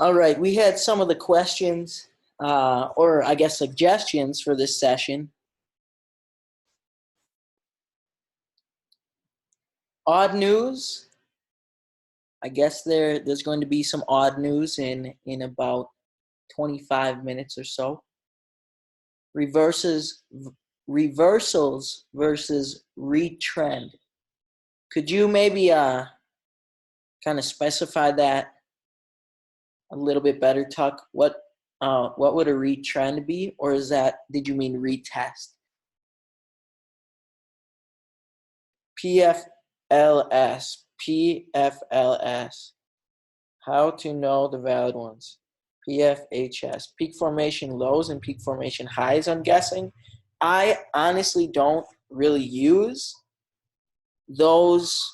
All right, we had some of the questions, or I guess suggestions for this session. Odd news. I guess there's going to be some odd news in about 25 minutes or so. Reversals versus retrend. Could you maybe kind of specify that a little bit better, Tuck? What would a retrend be, or did you mean retest? PFLS. How to know the valid ones. PFHS. Peak formation lows and peak formation highs, I'm guessing. I honestly don't really use those,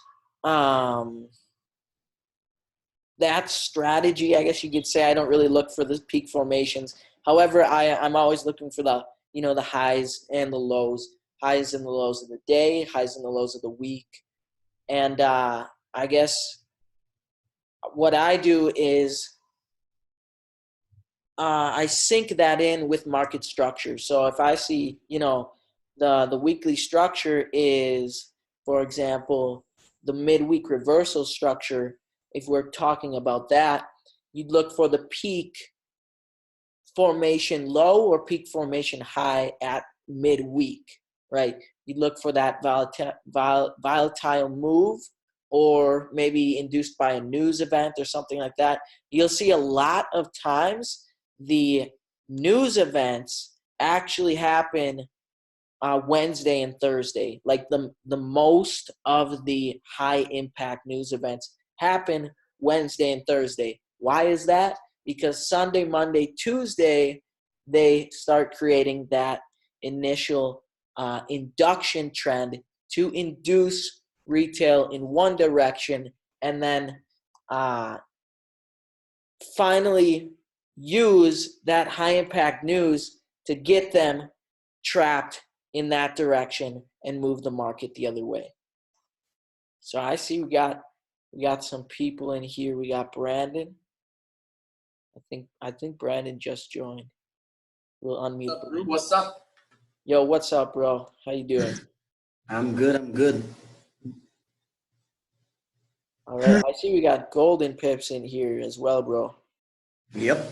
that strategy, I guess you could say. I don't really look for the peak formations. However, I'm always looking for the highs and the lows. Highs and the lows of the day, highs and the lows of the week. And I guess what I do is I sync that in with market structure. So if I see, the weekly structure is, for example, the midweek reversal structure, if we're talking about that, you'd look for the peak formation low or peak formation high at midweek, right? You'd look for that volatile move, or maybe induced by a news event or something like that. You'll see a lot of times the news events actually happen Wednesday and Thursday. Like the most of the high impact news events happen Wednesday and Thursday. Why is that? Because Sunday, Monday, Tuesday, they start creating that initial induction trend to induce retail in one direction, and then finally use that high impact news to get them trapped in that direction and move the market the other way. So I see we got some people in here. We got Brandon. I think Brandon just joined. We'll unmute. What's up? Yo, what's up, bro? How you doing? I'm good. All right. I see we got Golden Pips in here as well, bro. Yep.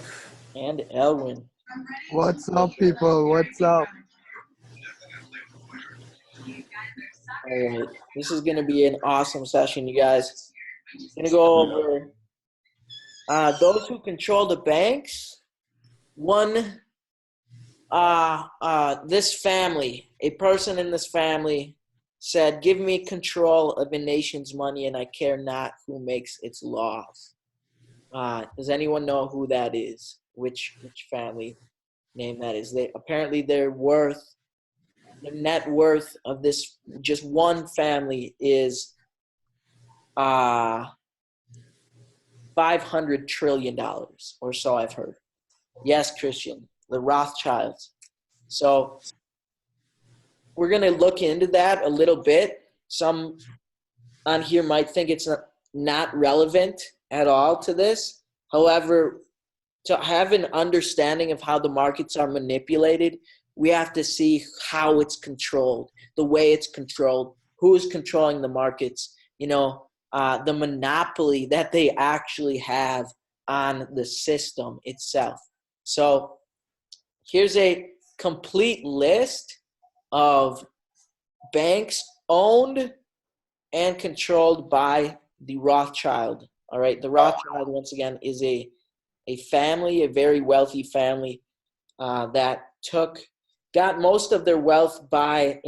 And Elwin. What's up, people? What's up? All right. This is going to be an awesome session, you guys. Going to go over those who control the banks. This family, a person in this family said, "Give me control of a nation's money and I care not who makes its laws." Does anyone know who that is? Which family name that is? Apparently the net worth of this just one family is $500 trillion or so, I've heard. Yes, Christian, the Rothschilds. So we're going to look into that a little bit. Some on here might think it's not relevant at all to this. However, to have an understanding of how the markets are manipulated, we have to see how it's controlled, the way it's controlled, who is controlling the markets, the monopoly that they actually have on the system itself. So here's a complete list of banks owned and controlled by the Rothschild. All right, the Rothschild, once again, is a family, a very wealthy family that got most of their wealth by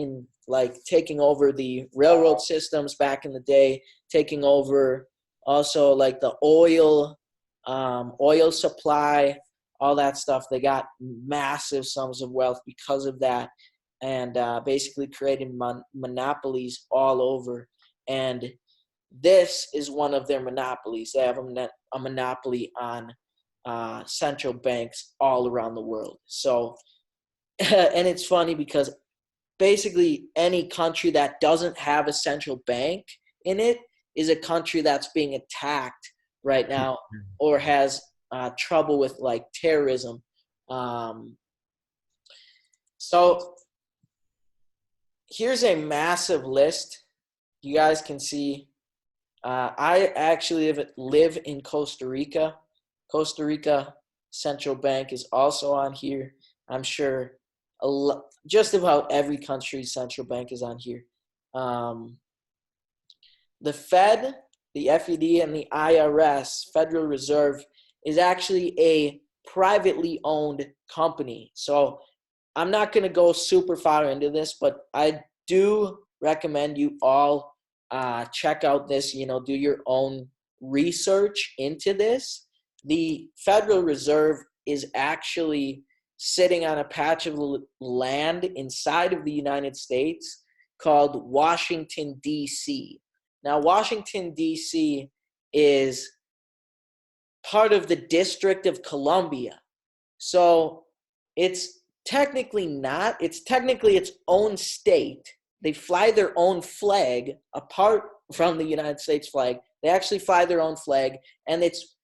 taking over the railroad systems back in the day, taking over also like the oil supply, all that stuff. They got massive sums of wealth because of that, and basically created monopolies all over. And this is one of their monopolies. They have a monopoly on central banks all around the world. So, and it's funny because basically any country that doesn't have a central bank in it is a country that's being attacked right now, or has trouble with like terrorism. So here's a massive list. You guys can see. I actually live in Costa Rica. Costa Rica Central Bank is also on here. I'm sure just about every country's central bank is on here. The Fed, the FED, and the IRS, Federal Reserve, is actually a privately owned company. So I'm not going to go super far into this, but I do recommend you all check out this, do your own research into this. The Federal Reserve is actually sitting on a patch of land inside of the United States called Washington, D.C. Now, Washington, D.C. is part of the District of Columbia. So it's technically not. It's technically its own state. They fly their own flag apart from the United States flag. They actually fly their own flag, and it's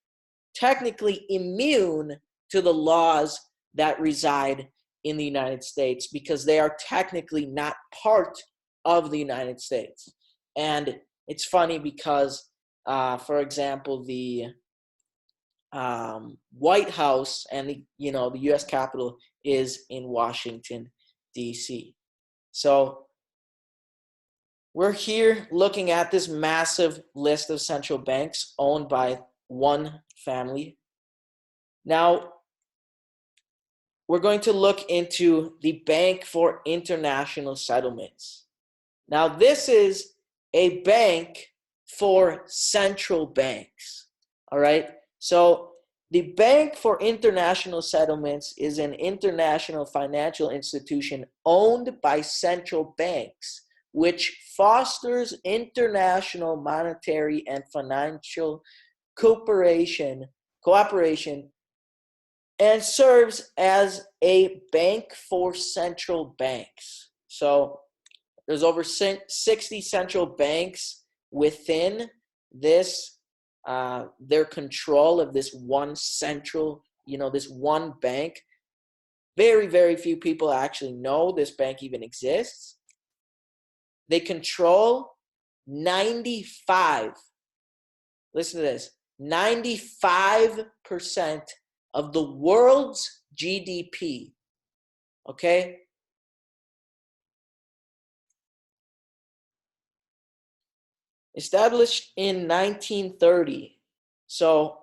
technically immune to the laws that reside in the United States because they are technically not part of the United States. And it's funny because, for example, the White House and the U.S. Capitol is in Washington, D.C. So we're here looking at this massive list of central banks owned by one family. Now, we're going to look into the Bank for International Settlements. Now, this is a bank for central banks, all right? So the Bank for International Settlements is an international financial institution owned by central banks, which fosters international monetary and financial cooperation, and serves as a bank for central banks. So there's over 60 central banks within this, their control of this one central, this one bank. Very, very few people actually know this bank even exists. They control 95, listen to this, 95% of the world's GDP, okay? Established in 1930. So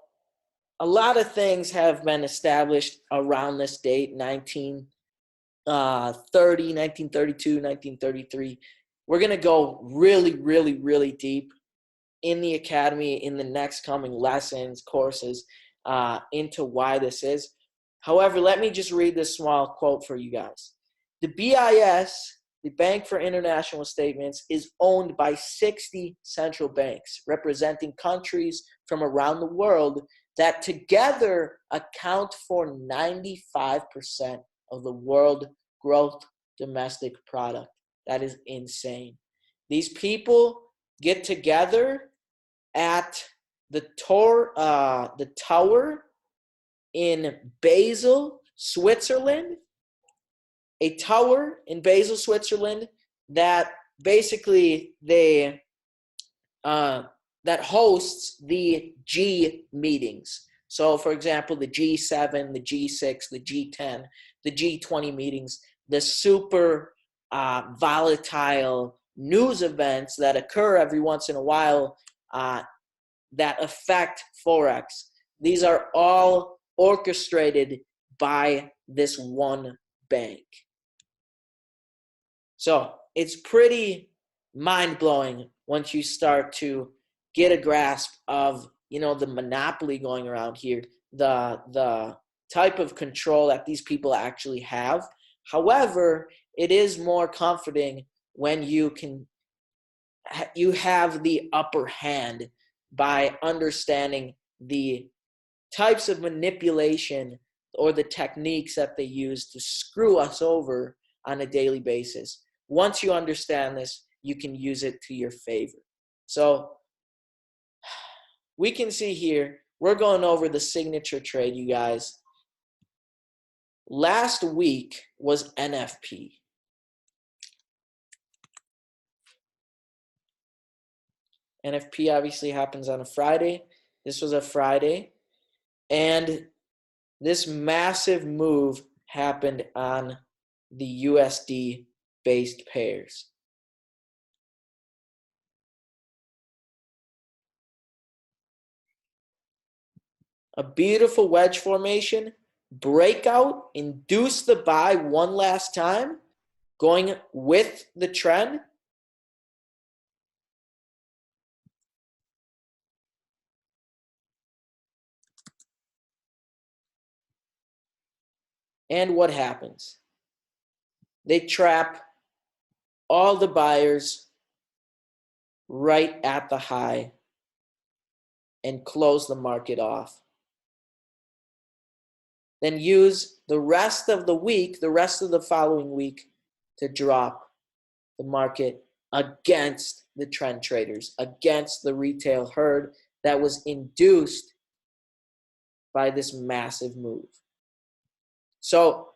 a lot of things have been established around this date, 1930, 1932, 1933. We're going to go really, really, really deep in the academy in the next coming lessons, courses, into why this is. However, let me just read this small quote for you guys. The BIS, the Bank for International Settlements, is owned by 60 central banks representing countries from around the world that together account for 95% of the world gross domestic product. That is insane. These people get together at the tower in Basel, Switzerland, a tower in Basel, Switzerland that basically that hosts the G meetings. So, for example, the G7, the G6, the G10, the G20 meetings, the super volatile news events that occur every once in a while that affect Forex. These are all orchestrated by this one bank. So it's pretty mind-blowing once you start to get a grasp of, the monopoly going around here, the type of control that these people actually have. However, it is more comforting when you have the upper hand by understanding the types of manipulation or the techniques that they use to screw us over on a daily basis. Once you understand this, you can use it to your favor. So we can see here we're going over the signature trade, you guys. Last week was NFP. NFP obviously happens on a Friday. This was a Friday. And this massive move happened on the USD-based pairs. A beautiful wedge formation, breakout, induce the buy one last time, going with the trend. And what happens? They trap all the buyers right at the high and close the market off. Then use the rest of the week, the rest of the following week, to drop the market against the trend traders, against the retail herd that was induced by this massive move. So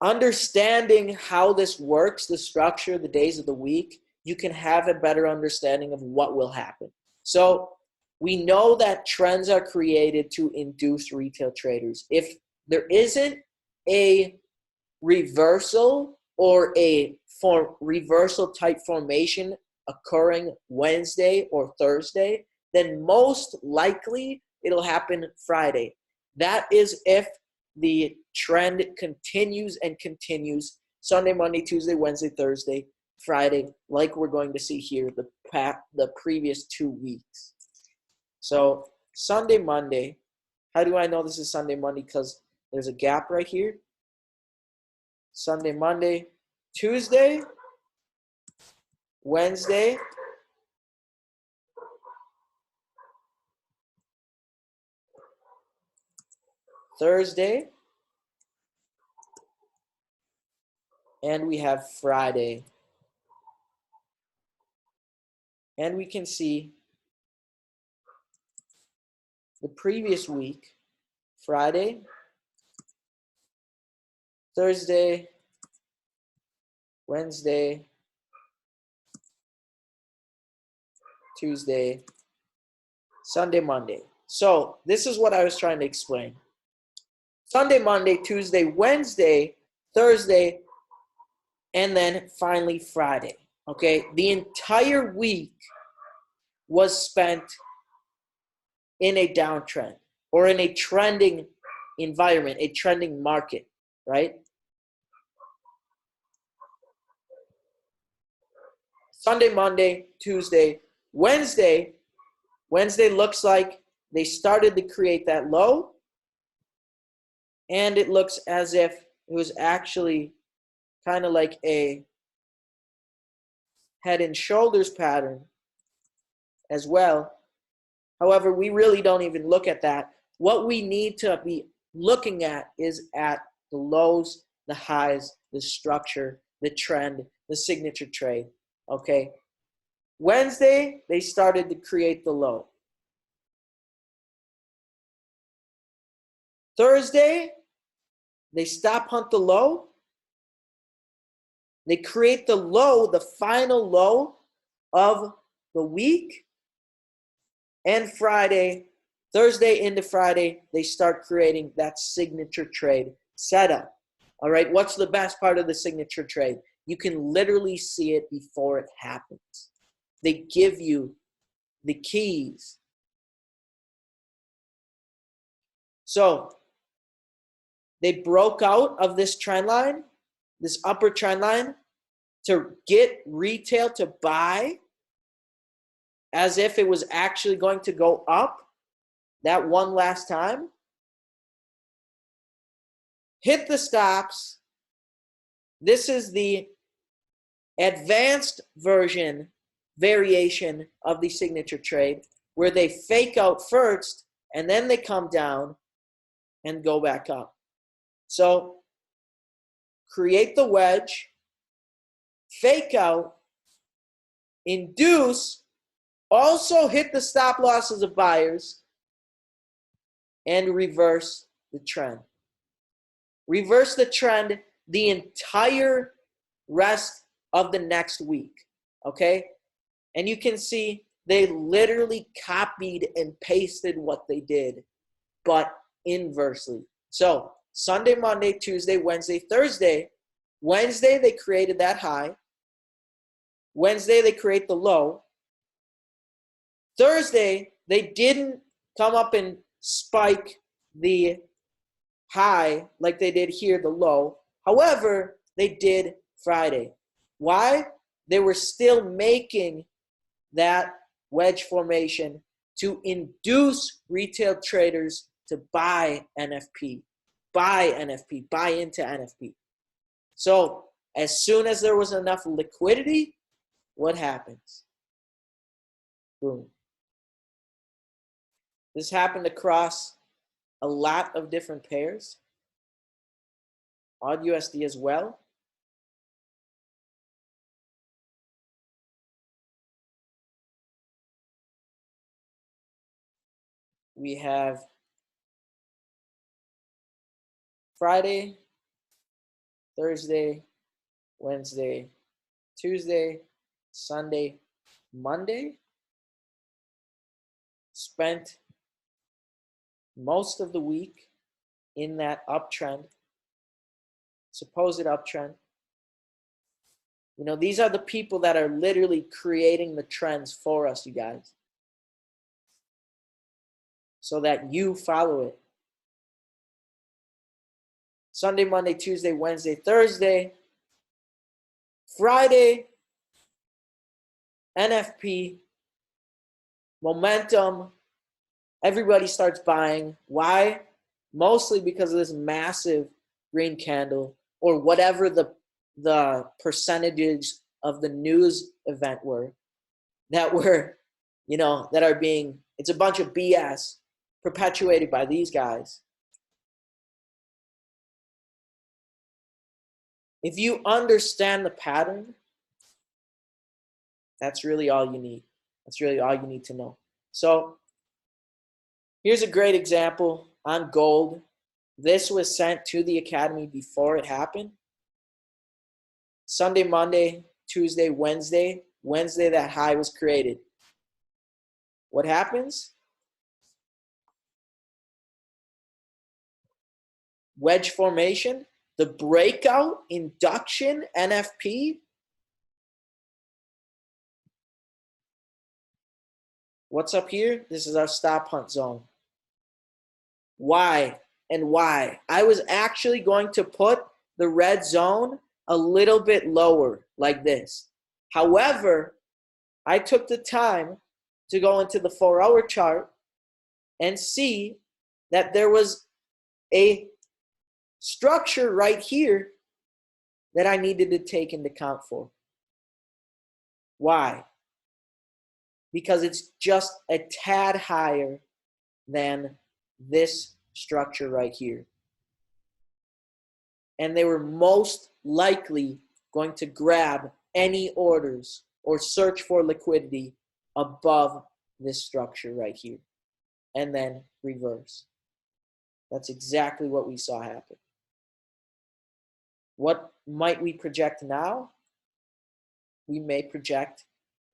understanding how this works, the structure, the days of the week, you can have a better understanding of what will happen. So we know that trends are created to induce retail traders. If there isn't a reversal or a reversal type formation occurring Wednesday or Thursday, then most likely it'll happen Friday. That is if the trend continues and continues Sunday, Monday, Tuesday, Wednesday, Thursday, Friday, like we're going to see here the previous 2 weeks. So Sunday, Monday, how do I know this is Sunday, Monday? Because there's a gap right here. Sunday, Monday, Tuesday, Wednesday, Thursday, and we have Friday. And we can see the previous week, Friday, Thursday, Wednesday, Tuesday, Sunday, Monday. So this is what I was trying to explain. Sunday, Monday, Tuesday, Wednesday, Thursday, and then finally Friday. Okay, the entire week was spent in a downtrend or in a trending environment, a trending market, right? Sunday, Monday, Tuesday, Wednesday. Wednesday looks like they started to create that low, and it looks as if it was actually kind of like a head and shoulders pattern as well. However, we really don't even look at that. What we need to be looking at is at the lows, the highs, the structure, the trend, the signature trade, okay? Wednesday, they started to create the low. Thursday, they stop hunt the low. They create the low, the final low of the week. And Friday, Thursday into Friday, they start creating that signature trade setup. All right, what's the best part of the signature trade? You can literally see it before it happens. They give you the keys. So they broke out of this trend line, this upper trend line, to get retail to buy as if it was actually going to go up that one last time. Hit the stops. This is the advanced variation of the signature trade, where they fake out first and then they come down and go back up. So create the wedge, fake out, induce, also hit the stop losses of buyers, and reverse the trend. Reverse the trend the entire rest of the next week, okay? And you can see they literally copied and pasted what they did, but inversely. So Sunday, Monday, Tuesday, Wednesday, Thursday. Wednesday, they created that high. Wednesday, they create the low. Thursday, they didn't come up and spike the high like they did here, the low. However, they did Friday. Why? They were still making that wedge formation to induce retail traders to buy NFP, buy into NFP. So as soon as there was enough liquidity, what happens? Boom. This happened across a lot of different pairs. AUD USD as well. We have Friday, Thursday, Wednesday, Tuesday, Sunday, Monday. Spent most of the week in that uptrend, supposed uptrend. You know, these are the people that are literally creating the trends for us, you guys, so that you follow it. Sunday, Monday, Tuesday, Wednesday, Thursday, Friday, NFP, momentum, everybody starts buying. Why? Mostly because of this massive green candle, or whatever the percentages of the news event were that were, you know, that are being, it's a bunch of BS perpetuated by these guys. If you understand the pattern, that's really all you need. That's really all you need to know. So here's a great example on gold. This was sent to the academy before it happened. Sunday, Monday, Tuesday, Wednesday. Wednesday, that high was created. What happens? Wedge formation, the breakout, induction, NFP. What's up here? This is our stop hunt zone. Why and why? I was actually going to put the red zone a little bit lower like this. However, I took the time to go into the 4-hour chart and see that there was a structure right here that I needed to take into account for. Why? Because it's just a tad higher than this structure right here. And they were most likely going to grab any orders or search for liquidity above this structure right here, and then reverse. That's exactly what we saw happen. What might we project now? We may project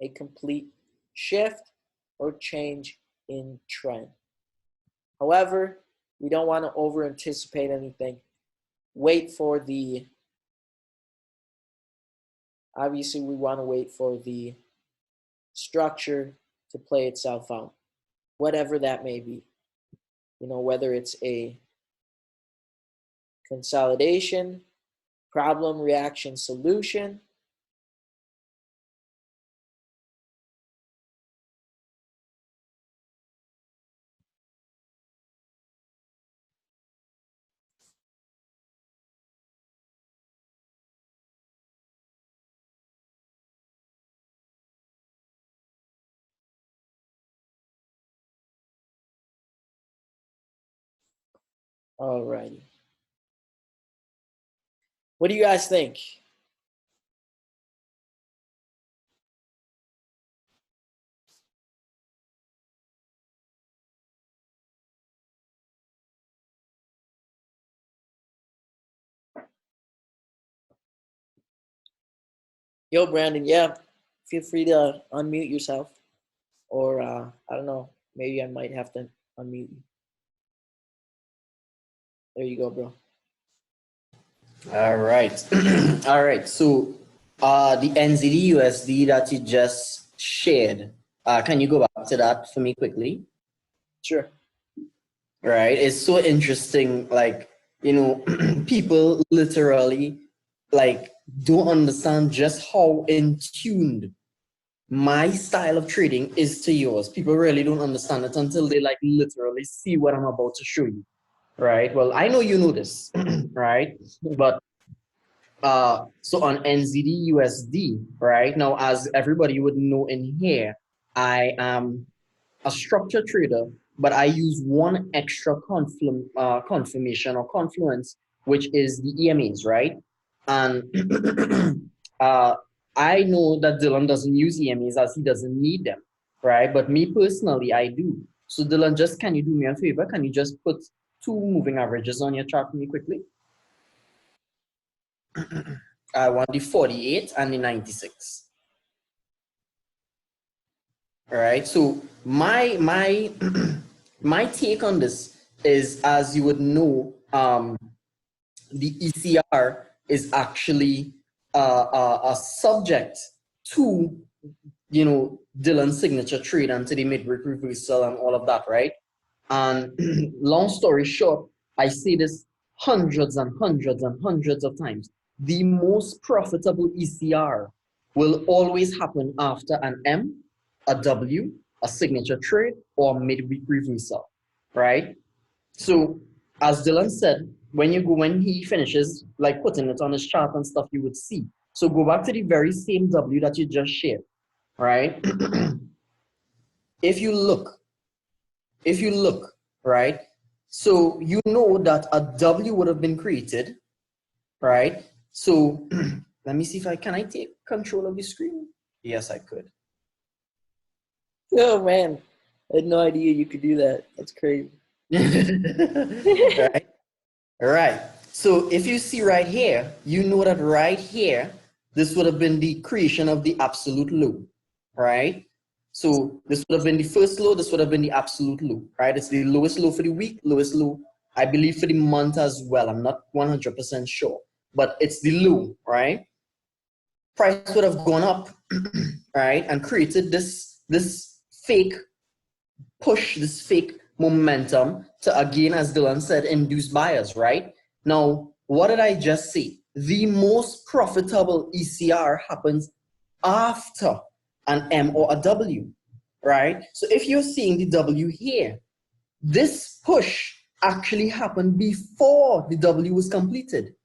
a complete shift or change in trend. However, we don't want to over anticipate anything. Wait for the, obviously we want to wait for the structure to play itself out, whatever that may be. You know, whether it's a consolidation, problem, reaction, solution. Alrighty. What do you guys think? Yo, Brandon, yeah, feel free to unmute yourself. Or, I don't know, maybe I might have to unmute you. There you go, bro. All right. All right. So the NZD USD that you just shared, can you go back to that for me quickly? Sure. Right. It's so interesting. Like, people literally like don't understand just how in tuned my style of trading is to yours. People really don't understand it until they like literally see what I'm about to show you. Right. Well, I know you know this, right? But so on NZD USD, right now, as everybody would know in here, I am a structured trader, but I use one extra confirmation or confluence, which is the EMAs, right? And uh, I know that Dylan doesn't use EMAs as he doesn't need them, right? But me personally, I do. So Dylan, just can you do me a favor? Can you just put two moving averages on your chart for me quickly? I want the 48 and the 96. All right. So my my take on this is, as you would know, the ECR is actually a subject to Dylan's signature trade and to the midweek reversal and all of that, right? And long story short, I say this hundreds and hundreds and hundreds of times. The most profitable ECR will always happen after an M, a W, a signature trade, or midweek reversal, right? So as Dylan said, when he finishes like putting it on his chart and stuff, you would see. So go back to the very same W that you just shared, right? if you look, right? So you know that a W would have been created, right? So let me see if can I take control of the screen? Yes, I could. Oh, man. I had no idea you could do that. That's crazy. Right? All right. So if you see right here, you know that right here, this would have been the creation of the absolute low, right? So this would have been the first low, this would have been the absolute low, right? It's the lowest low for the week, lowest low, I believe, for the month as well. I'm not 100% sure, but it's the low, right? Price would have gone up, right? And created this fake push, this fake momentum to, again, as Dylan said, induce buyers, right? Now, what did I just say? The most profitable ECR happens after an M or a W, right? So if you're seeing the W here, this push actually happened before the W was completed,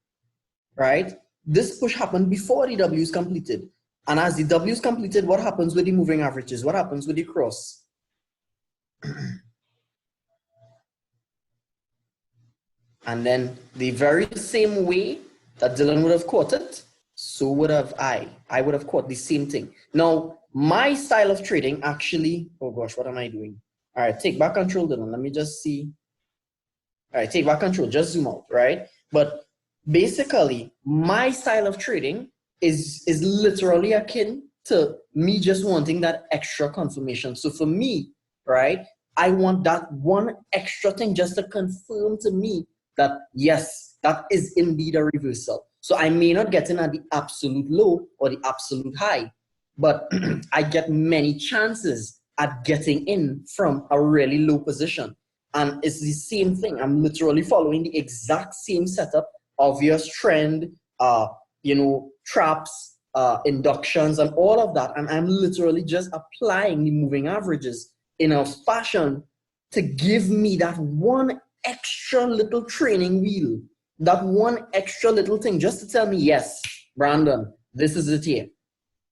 right? This push happened before the W is completed. And as the W is completed, what happens with the moving averages? What happens with the cross? And then the very same way that Dylan would have caught it, so would have I. I would have caught the same thing. Now, my style of trading actually, oh gosh, what am I doing? All right, take back control, Dylan. Let me just see. All right, take back control, just zoom out, right? But basically, my style of trading is literally akin to me just wanting that extra confirmation. So for me, right, I want that one extra thing just to confirm to me that yes, that is indeed a reversal. So I may not get in at the absolute low or the absolute high, but I get many chances at getting in from a really low position. And it's the same thing. I'm literally following the exact same setup, obvious trend, traps, inductions, and all of that. And I'm literally just applying the moving averages in a fashion to give me that one extra little training wheel, that one extra little thing, just to tell me, yes, Brandon, this is it here.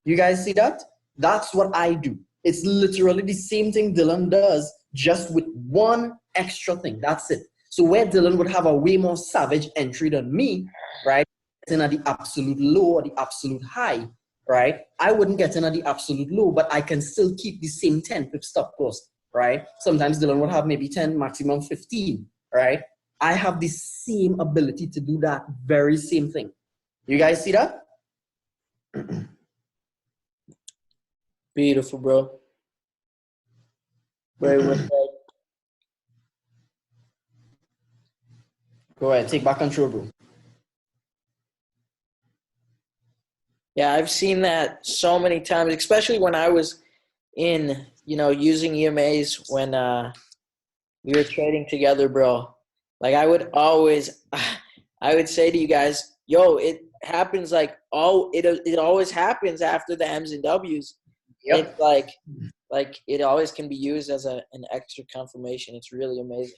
You guys see that? That's what I do. It's literally the same thing Dylan does, just with one extra thing. That's it. So where Dylan would have a way more savage entry than me, right? Getting at the absolute low or the absolute high, right? I wouldn't get in at the absolute low, but I can still keep the same 10 pip stop loss, right? Sometimes Dylan would have maybe 10, maximum 15, right? I have the same ability to do that very same thing. You guys see that? Beautiful, bro. Very well said. Go ahead, take back control, bro. Yeah, I've seen that so many times, especially when I was in, using EMAs when we were trading together, bro. Like I would always, I would say to you guys, yo, it happens it always happens after the M's and W's. Yep. It's like it always can be used as an extra confirmation. It's really amazing.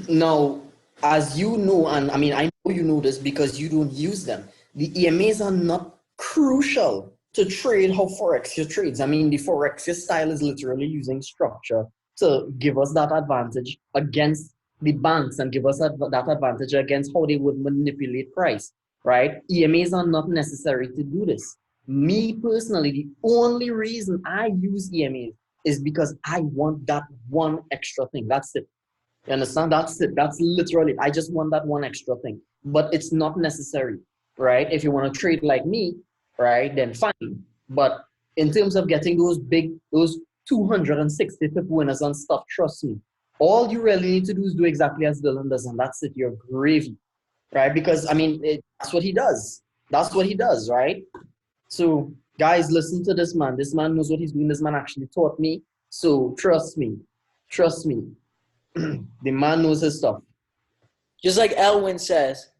Now, as you know, and I mean, I know you know this because you don't use them, the EMAs are not crucial to trade how Forexia trades. I mean, the Forexia style is literally using structure to give us that advantage against the banks and give us that advantage against how they would manipulate price, right? EMAs are not necessary to do this. Me personally, the only reason I use EMAs is because I want that one extra thing. That's it. You understand? That's it. That's literally it. I just want that one extra thing. But it's not necessary, right? If you want to trade like me, right, then fine. But in terms of getting those 260 pip winners and stuff, trust me, all you really need to do is do exactly as Dylan does, and that's it. You're gravy, right? Because, I mean, that's what he does. That's what he does, right? So, guys, listen to this man. This man knows what he's doing. This man actually taught me. So, trust me. Trust me. The man knows his stuff. Just like Elwin says,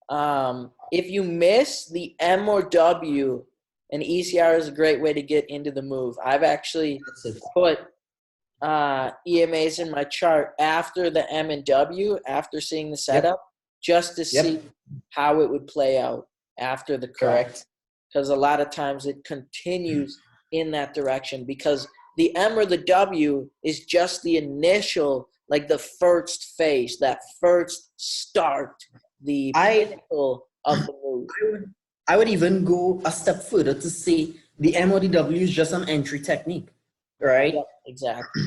if you miss the M or W, an ECR is a great way to get into the move. I've actually put EMAs in my chart after the M and W, after seeing the setup, just to see how it would play out after the correct. Because a lot of times it continues in that direction because the M or the W is just the initial, like the first phase, that first start, the pinnacle of the move. I would even go a step further to say the M or the W is just an entry technique, right? Yep, exactly.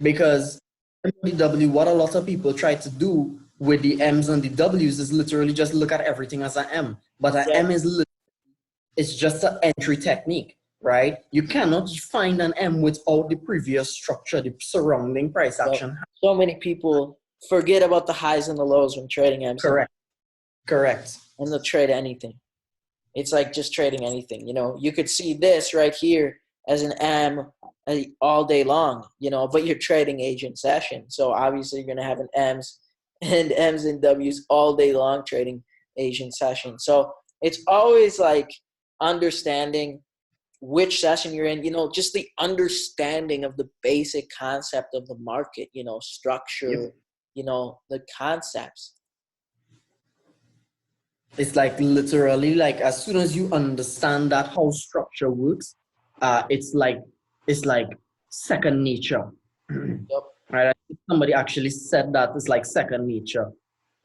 Because M or the W, what a lot of people try to do with the M's and the W's is literally just look at everything as an M. But an M is it's just an entry technique, right? You cannot find an M without the previous structure, the surrounding price action. So many people forget about the highs and the lows when trading M's. Correct. And they'll trade anything. It's like just trading anything. You could see this right here as an M all day long, but you're trading agent session. So obviously you're going to have an M's and W's all day long trading agent session. So it's always like understanding which session you're in, just the understanding of the basic concept of the market, structure, the concepts. It's like literally like as soon as you understand that how structure works, it's like second nature. Yep. Right? I think somebody actually said that it's like second nature,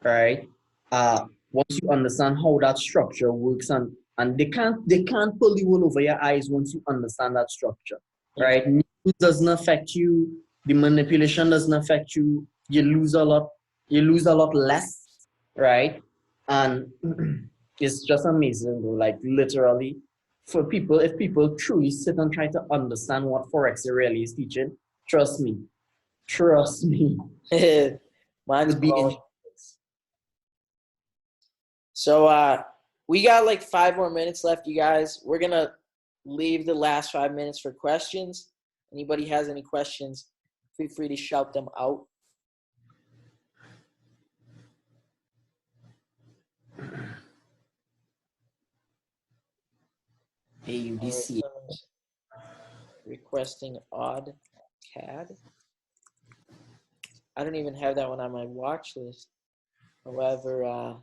right? Once you understand how that structure works, and they can't pull the wool over your eyes once you understand that structure, right? News doesn't affect you, the manipulation doesn't affect you. You lose a lot less, right? And it's just amazing, bro. Like literally, if people truly sit and try to understand what Forex really is teaching, trust me. Mine's blowing. So we got like 5 more minutes left, you guys. We're gonna leave the last 5 minutes for questions. Anybody has any questions, feel free to shout them out. AUDC. Requesting odd CAD. I don't even have that one on my watch list. However,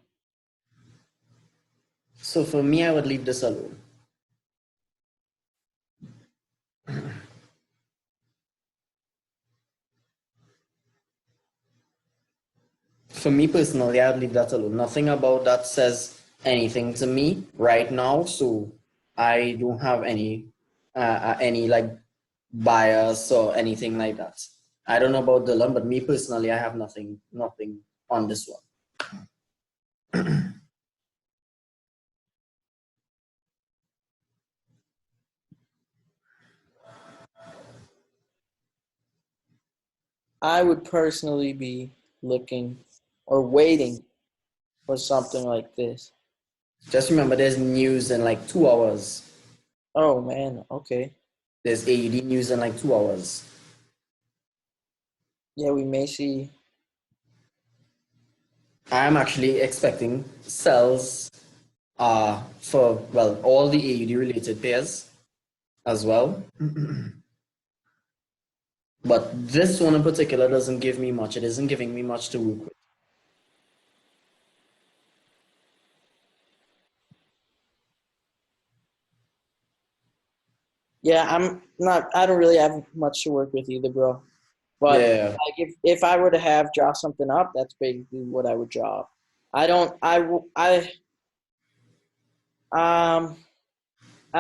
so for me, I would leave this alone. For me personally, I'd leave that alone. Nothing about that says anything to me right now, so I don't have any like bias or anything like that. I don't know about Dylan, but me personally, I have nothing on this one. I would personally be looking or waiting for something like this. Just remember, there's news in like 2 hours. Oh man, okay. There's AUD news in like 2 hours. Yeah, we may see. I'm actually expecting sells for, well, all the AUD related pairs as well. But this one in particular doesn't give me much. It isn't giving me much to work with. Yeah, I don't really have much to work with either, bro. But Yeah. like if I were to draw something up, that's basically what I would draw. I don't I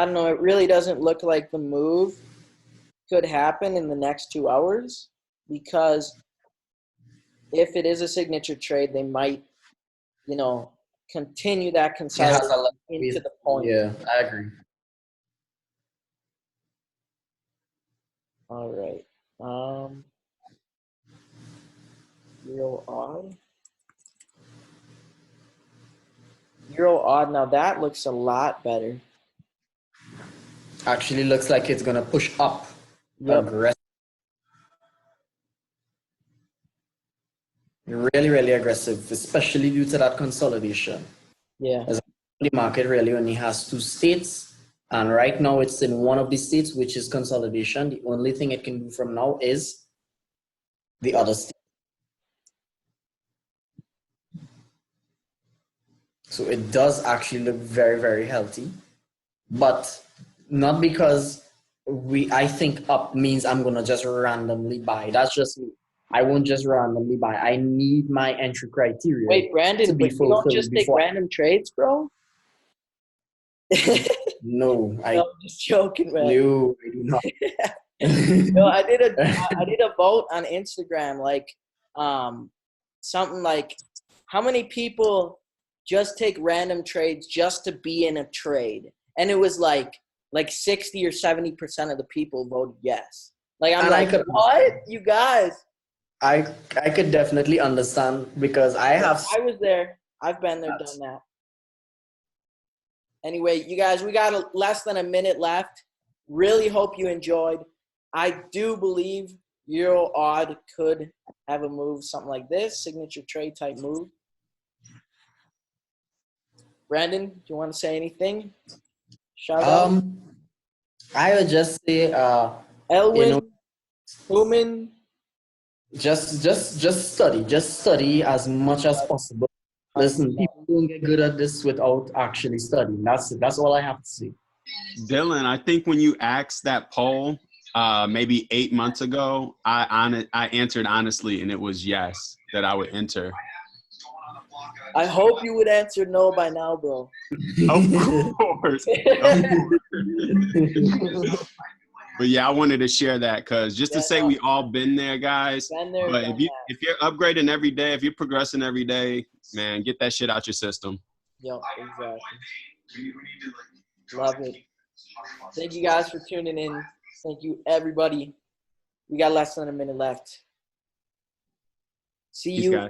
don't know, it really doesn't look like the move could happen in the next 2 hours, because if it is a signature trade, they might, continue that It has consolidation a lot into of, the point. yeah, I agree. All right. Euro odd. Euro odd. Now that looks a lot better. Actually looks like it's gonna push up Yep. aggressive. Really aggressive, especially due to that consolidation. Yeah. As the market really only has two states, and right now it's in one of the states, which is consolidation. The only thing it can do from now is the other state. So it does actually look very healthy, but not because I think up means I'm gonna just randomly buy. That's just me. I won't just randomly buy. I need my entry criteria Wait, Brandon, to be but you don't fulfilled just take before. random trades, bro? No, No, I'm just joking, man. no, I do not. No, I did a vote on Instagram, like something like, how many people just take random trades just to be in a trade? And it was like 60 or 70% of the people voted yes. Like I'm And like, what? You guys? I could definitely understand because I have I was there. I've been there, done that. Anyway, you guys, we got less than a minute left. Really hope you enjoyed. I do believe Euro odd could have a move, something like this, signature trade type move. Brandon, do you want to say anything? Shout out. I would just say Elwin, Human. just study as much as possible. Listen, people don't get good at this without actually studying. That's all I have to say. Dylan, I think when you asked that poll maybe 8 months ago, I answered honestly, and it was yes, that I would enter. I hope you would answer no by now, bro. Of course. But yeah, I wanted to share that because just to say we all been there, guys. Been there, But done if you're upgrading every day, if you're progressing every day, man, get that shit out your system. Yep, exactly. Love it. Thank you guys for tuning in. Thank you, everybody. We got less than a minute left. See Peace, you guys.